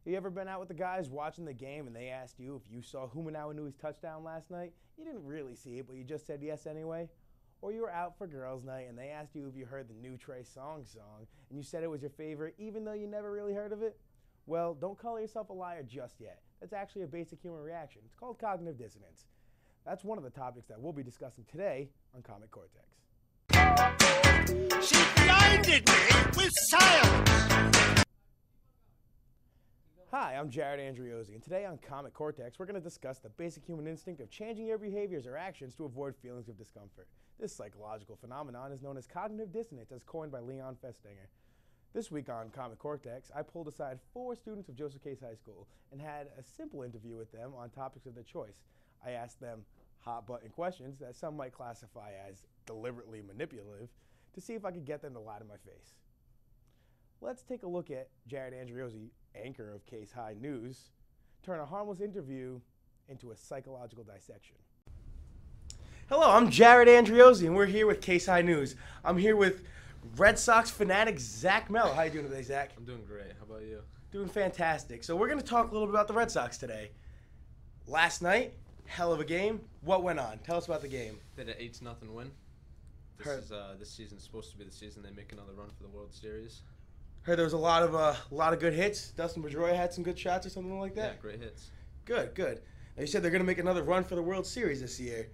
You ever been out with the guys watching the game and they asked you if you saw Humanawa-Nui's touchdown last night? You didn't really see it, but you just said yes anyway? Or you were out for girls' night and they asked you if you heard the new Trey Songz song and you said it was your favorite even though you never really heard of it? Well, don't call yourself a liar just yet. That's actually a basic human reaction. It's called cognitive dissonance. That's one of the topics that we'll be discussing today on Comic Cortex. She blinded me with science! Hi, I'm Andreozzi, and today on Comic Cortex, we're going to discuss the basic human instinct of changing your behaviors or actions to avoid feelings of discomfort. This psychological phenomenon is known as cognitive dissonance, as coined by Leon Festinger. This week on Comic Cortex, I pulled aside 4 students of Joseph Case High School and had a simple interview with them on topics of their choice. I asked them hot-button questions that some might classify as deliberately manipulative to see if I could get them to lie to my face. Let's take a look at Jared Andreozzi, anchor of Case High News, turn a harmless interview into a psychological dissection. Hello, I'm Jared Andreozzi, and we're here with Case High News. I'm here with Red Sox fanatic Zach Mel. How you doing today, Zach? I'm doing great. How about you? Doing fantastic. So we're going to talk a little bit about the Red Sox today. Last night, hell of a game. What went on? Tell us about the game. They had an 8-0 win. This season's supposed to be the season they make another run for the World Series. Heard there was a lot of good hits. Dustin Pedroia had some good shots or something like that. Yeah, great hits. Good, good. Now you said they're going to make another run for the World Series this year.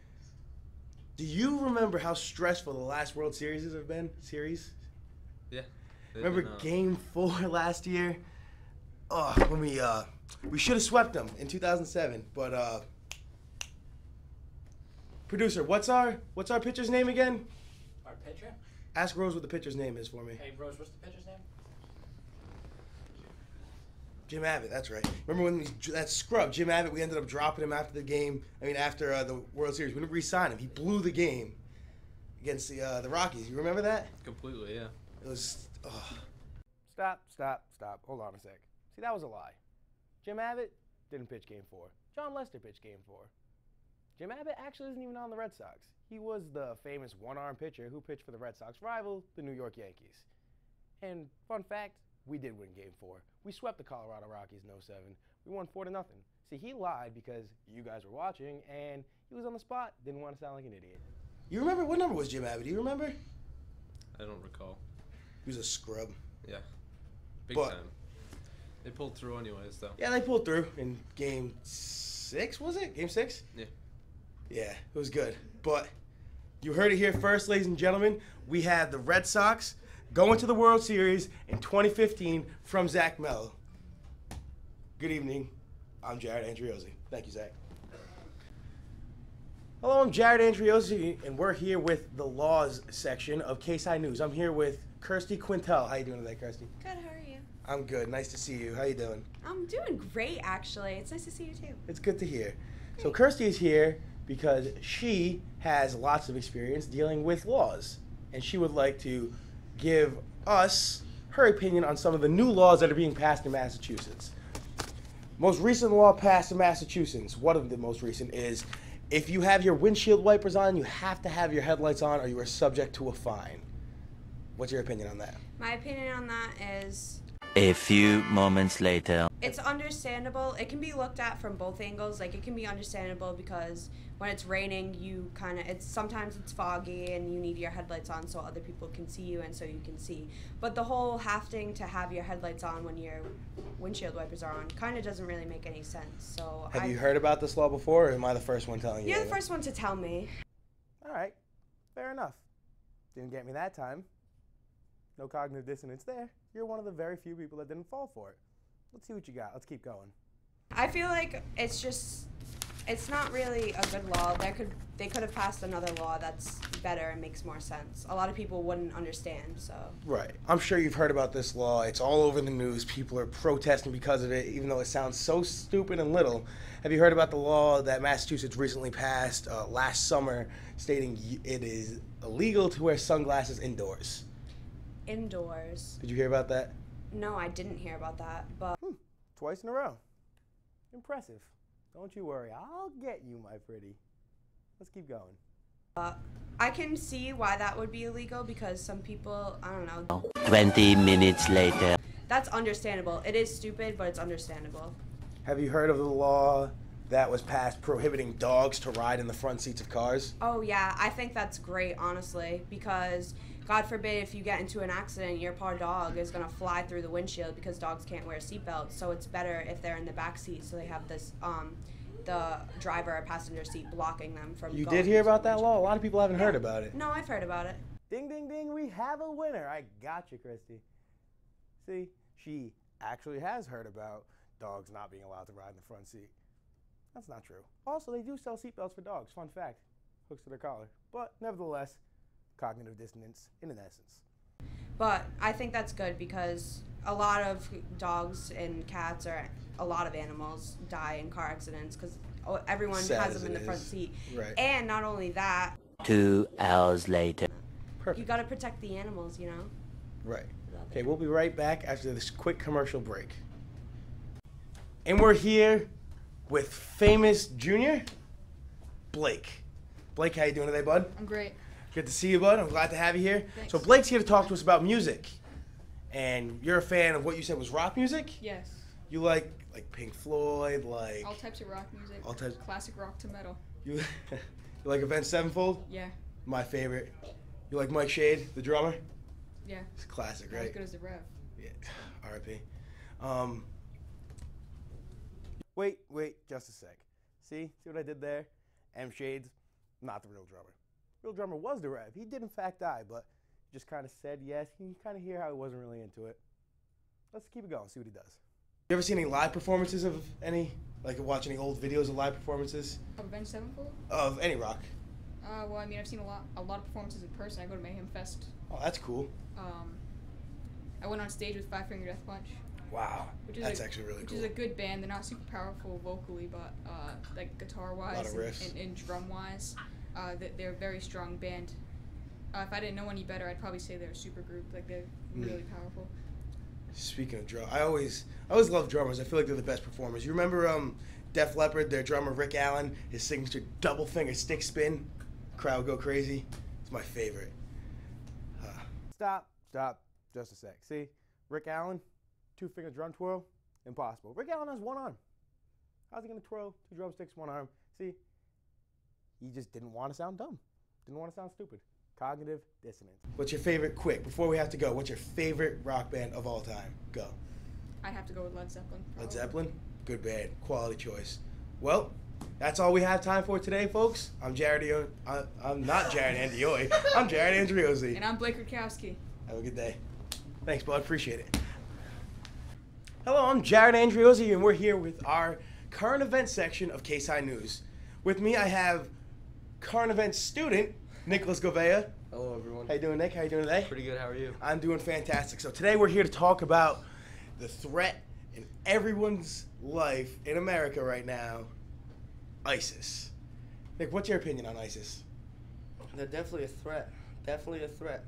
Do you remember how stressful the last World Series have been? Yeah. Remember Game 4 last year? Oh, when we should have swept them in 2007, but producer, what's our pitcher's name again? Our pitcher? Ask Rose what the pitcher's name is for me. Hey, Rose, what's the pitcher's name? Jim Abbott, that's right. Remember when that scrub, Jim Abbott, we ended up dropping him after the game, after the World Series. We didn't re-sign him. He blew the game against the Rockies. You remember that? Completely, yeah. It was, Stop. Hold on a sec. See, that was a lie. Jim Abbott didn't pitch Game 4. John Lester pitched Game 4. Jim Abbott actually isn't even on the Red Sox. He was the famous one-arm pitcher who pitched for the Red Sox rival, the New York Yankees. And fun fact, we did win Game 4. We swept the Colorado Rockies in 07. We won 4-0. See, he lied because you guys were watching, and he was on the spot, didn't want to sound like an idiot. You remember, what number was Jim Abbott? Do you remember? I don't recall. He was a scrub. Yeah. Big time. They pulled through anyways, though. Yeah, they pulled through in Game 6, was it? Game 6? Yeah. Yeah, it was good. But you heard it here first, ladies and gentlemen. We had the Red Sox going to the World Series in 2015 from Zach Mel. Good evening. I'm Jared Andreozzi. Thank you, Zach. Hello, I'm Jared Andreozzi, and we're here with the laws section of Case High News. I'm here with Kirsty Quintel. How you doing today, Kirsty? Good, how are you? I'm good. Nice to see you. How you doing? I'm doing great, actually. It's nice to see you, too. It's good to hear. So Kirsty is here because she has lots of experience dealing with laws, and she would like to give us her opinion on some of the new laws that are being passed in Massachusetts. Most recent law passed in Massachusetts, one of the most recent, is if you have your windshield wipers on, you have to have your headlights on or you are subject to a fine. What's your opinion on that? My opinion on that is... A few moments later. It's understandable. It can be looked at from both angles. Like, it can be understandable because when it's raining, sometimes it's foggy and you need your headlights on so other people can see you and so you can see. But the whole having to have your headlights on when your windshield wipers are on kind of doesn't really make any sense. So have you heard about this law before, or am I the first one telling you? You're the first one to tell me. All right. Fair enough. Didn't get me that time. No cognitive dissonance there. You're one of the very few people that didn't fall for it. Let's see what you got. Let's keep going. I feel like it's not really a good law. They could have passed another law that's better and makes more sense. A lot of people wouldn't understand, so. Right. I'm sure you've heard about this law. It's all over the news. People are protesting because of it, even though it sounds so stupid and little. Have you heard about the law that Massachusetts recently passed last summer stating it is illegal to wear sunglasses indoors? Indoors. Did you hear about that? No, I didn't hear about that, but... Twice in a row. Impressive. Don't you worry. I'll get you, my pretty. Let's keep going. I can see why that would be illegal because some people, I don't know. 20 minutes later. that's understandable. It is stupid, but it's understandable. Have you heard of the law that was passed prohibiting dogs to ride in the front seats of cars? Oh yeah, I think that's great, honestly, because God forbid if you get into an accident, your poor dog is gonna fly through the windshield because dogs can't wear seatbelts. So it's better if they're in the back seat, so they have this the driver or passenger seat blocking them from. You going did hear into the about that windshield. law? A lot of people haven't heard about it. No, I've heard about it. Ding, ding, ding, we have a winner. I got you, Christy. See, she actually has heard about dogs not being allowed to ride in the front seat. That's not true. Also, they do sell seatbelts for dogs. Fun fact. Hooks to their collar. But nevertheless, cognitive dissonance in an essence. But I think that's good because a lot of dogs and cats or a lot of animals die in car accidents because everyone Sad has as them in it the front is. seat. Right. And not only that, 2 hours later. Perfect. you got to protect the animals, you know? Right. Okay, we'll be right back after this quick commercial break. And we're here with famous junior, Blake. Blake, how you doing today, bud? I'm great. Good to see you, bud. I'm glad to have you here. Thanks. So Blake's here to talk to us about music. And you're a fan of what you said was rock music? Yes. You like Pink Floyd, like All types of rock music. All types- Classic rock to metal. you, you like Avenged Sevenfold? Yeah. My favorite. You like Mike Shade, the drummer? Yeah. It's a classic, Not as right? good as the Rev. Yeah. R.I.P. Wait, just a sec. See what I did there? M Shades, not the real drummer. Real drummer was the Rev. He did in fact die, but he just kind of said yes. You can kind of hear how he wasn't really into it. Let's keep it going, see what he does. You ever seen any live performances of any? Like watch any old videos of live performances? Of Avenged Sevenfold? Of any rock? Well, I mean, I've seen a lot of performances in person. I go to Mayhem Fest. Oh, that's cool. I went on stage with Five Finger Death Punch. Wow. Which is That's actually really which cool. is a good band. They're not super powerful vocally, but like guitar-wise Lot of riffs. and drum-wise, they're a very strong band. If I didn't know any better, I'd probably say they're a super group. Like they're really powerful. Speaking of drum, I always love drummers. I feel like they're the best performers. You remember Def Leppard, their drummer Rick Allen, his signature double finger stick spin? Crowd would go crazy. It's my favorite. Stop, just a sec. See, Rick Allen, 2-finger drum twirl, impossible. Rick Allen has one arm. How's he gonna twirl 2 drumsticks, 1 arm? See, he just didn't want to sound dumb. Didn't want to sound stupid. Cognitive dissonance. What's your favorite, quick, before we have to go, what's your favorite rock band of all time? Go. I'd have to go with Led Zeppelin. Led probably. Zeppelin? Good band. Quality choice. Well, that's all we have time for today, folks. I'm not Jared Andioy. I'm Jared Andreozzi. And I'm Blake Rutkowski. Have a good day. Thanks, bud. Appreciate it. Hello, I'm Jared Andreozzi, and we're here with our current event section of Case High News. With me, I have current event student, Nicholas Govea. Hello, everyone. How you doing, Nick? How you doing today? Pretty good. How are you? I'm doing fantastic. So today we're here to talk about the threat in everyone's life in America right now, ISIS. Nick, what's your opinion on ISIS? They're definitely a threat. Definitely a threat.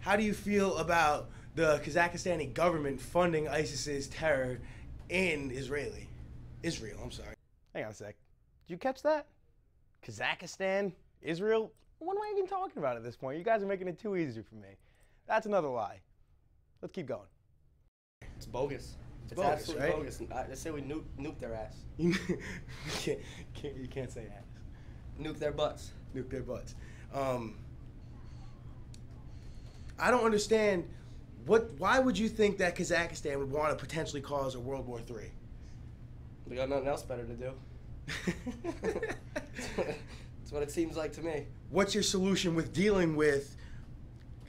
How do you feel about the Kazakhstani government funding ISIS's terror in Israel? Hang on a sec. Did you catch that? Kazakhstan? Israel? What am I even talking about at this point? You guys are making it too easy for me. That's another lie. Let's keep going. It's bogus. It's bogus, absolutely right? bogus. I say we nuke their ass. You can't say that. Nuke their butts. Nuke their butts. I don't understand. Why would you think that Kazakhstan would want to potentially cause a World War III? They got nothing else better to do. That's what it seems like to me. What's your solution with dealing with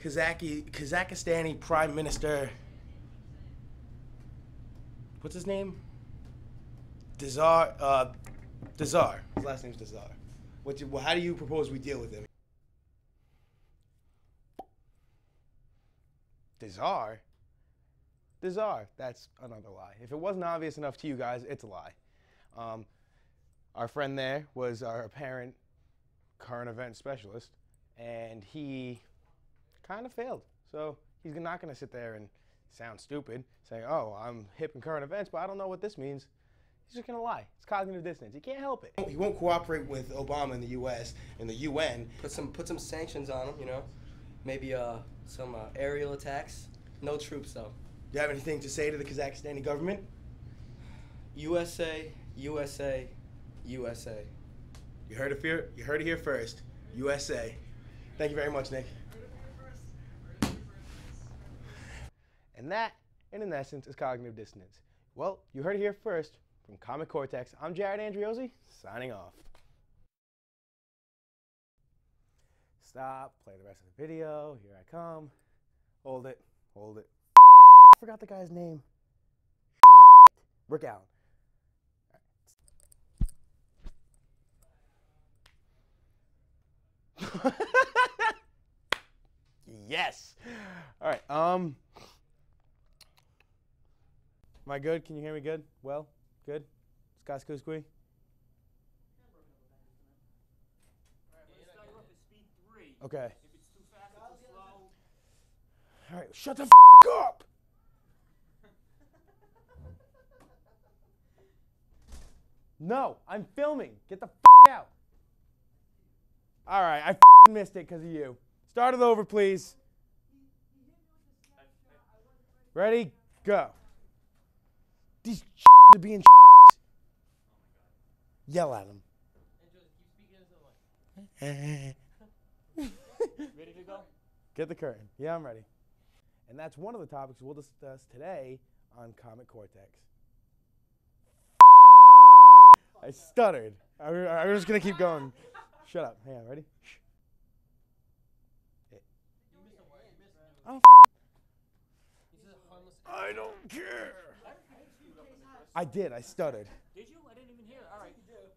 Kazakhstani Prime Minister? What's his name? Dazar. His last name's Dazar. How do you propose we deal with him? Dazar? That's another lie. If it wasn't obvious enough to you guys, it's a lie. Our friend there was our apparent current event specialist, and he kind of failed. So he's not going to sit there and sound stupid, saying, oh, I'm hip in current events, but I don't know what this means. He's just going to lie. It's cognitive dissonance. He can't help it. He won't cooperate with Obama in the U.S. and the UN. Put some sanctions on them, you know. Maybe some aerial attacks. No troops though. you have anything to say to the Kazakhstani government? USA, USA, USA. You heard it here first. USA. Thank you very much, Nick. And that, in essence, is cognitive dissonance. Well, you heard it here first from Comic Cortex. I'm Jared Andreozzi, signing off. Stop, play the rest of the video. Here I come. Hold it, hold it. I forgot the guy's name. Rick Allen. Yes. All right. Am I good? Can you hear me good? Well, good. Scott Squee. Okay. If it's too fast or too slow. All right. Shut the up. No, I'm filming. Get the out. All right. I missed it because of you. Start it over, please. Ready? Go. These are being Yell at them. Ready to go? Get the curtain. Yeah, I'm ready. And that's one of the topics we'll discuss today on Comic Cortex. I stuttered. I'm just going to keep going. Shut up. Hang on, ready? Shh. I don't care. I did. I stuttered. Did you? I didn't even hear. All right.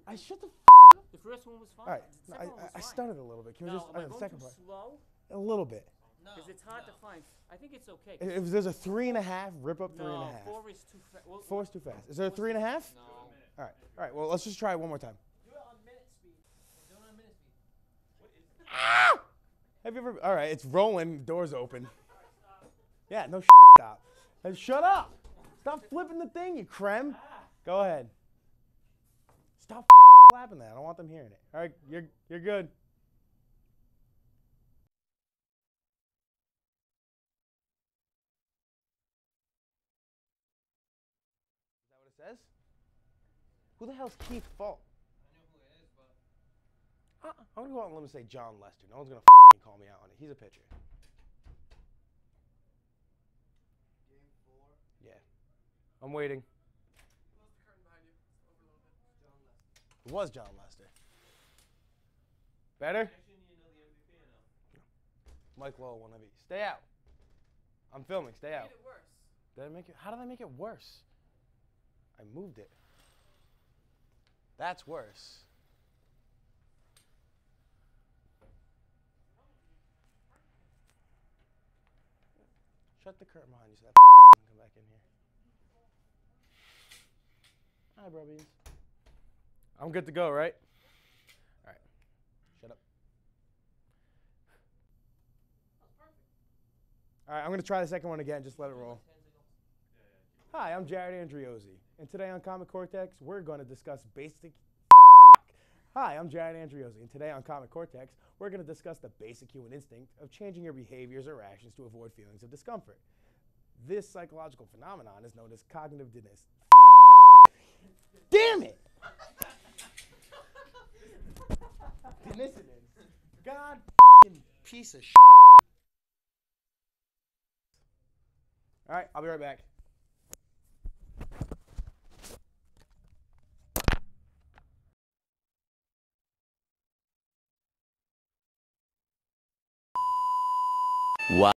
I shut the up. The first one was fine. All right. The No, second one was I fine. stuttered a little bit. Can we just Am I the going second too part? slow? A little bit. Because it's hard to find. I think it's okay. If there's a 3.5, rip up 3.5. No, 4 is too fast. Well, 4 is too fast. Is there a 3.5? no. All right. All right. Well, let's just try it one more time. Do it on minute speed. Do it on minute speed. What is it? Ah! Have you ever? All right. It's rolling. Doors open. Yeah. No. Stop. Hey, shut up. Stop flipping the thing, you creme. Go ahead. Stop flapping that. I don't want them hearing it. All right. You're good. Is that what it says? Who the hell's Keith Fault? I know who it is, but I'm gonna go out on a limb and say John Lester. No one's gonna call me out on it. He's a pitcher. Game 4. Yeah. I'm waiting. Close the curtain behind you. It's over a little bit. John Lester. It was John Lester. Better? actually need to know the MVP now. Mike Lowell, one of these. Stay out. I'm filming. Stay out. Made it worse. Did I make it? How did I make it worse? I moved it. That's worse. Shut the curtain behind you so that can come back in here. Hi, bro beans. I'm good to go, right? All right. Shut up. All right, I'm going to try the second one again. Just let it roll. Hi, I'm Jared Andreozzi, and today on Comic Cortex, we're going to discuss basic. Hi, I'm Jared Andreozzi, and today on Comic Cortex, we're going to discuss the basic human instinct of changing your behaviors or actions to avoid feelings of discomfort. This psychological phenomenon is known as cognitive dissonance. Damn it! Dissonance. God piece of shit. All right, I'll be right back. What?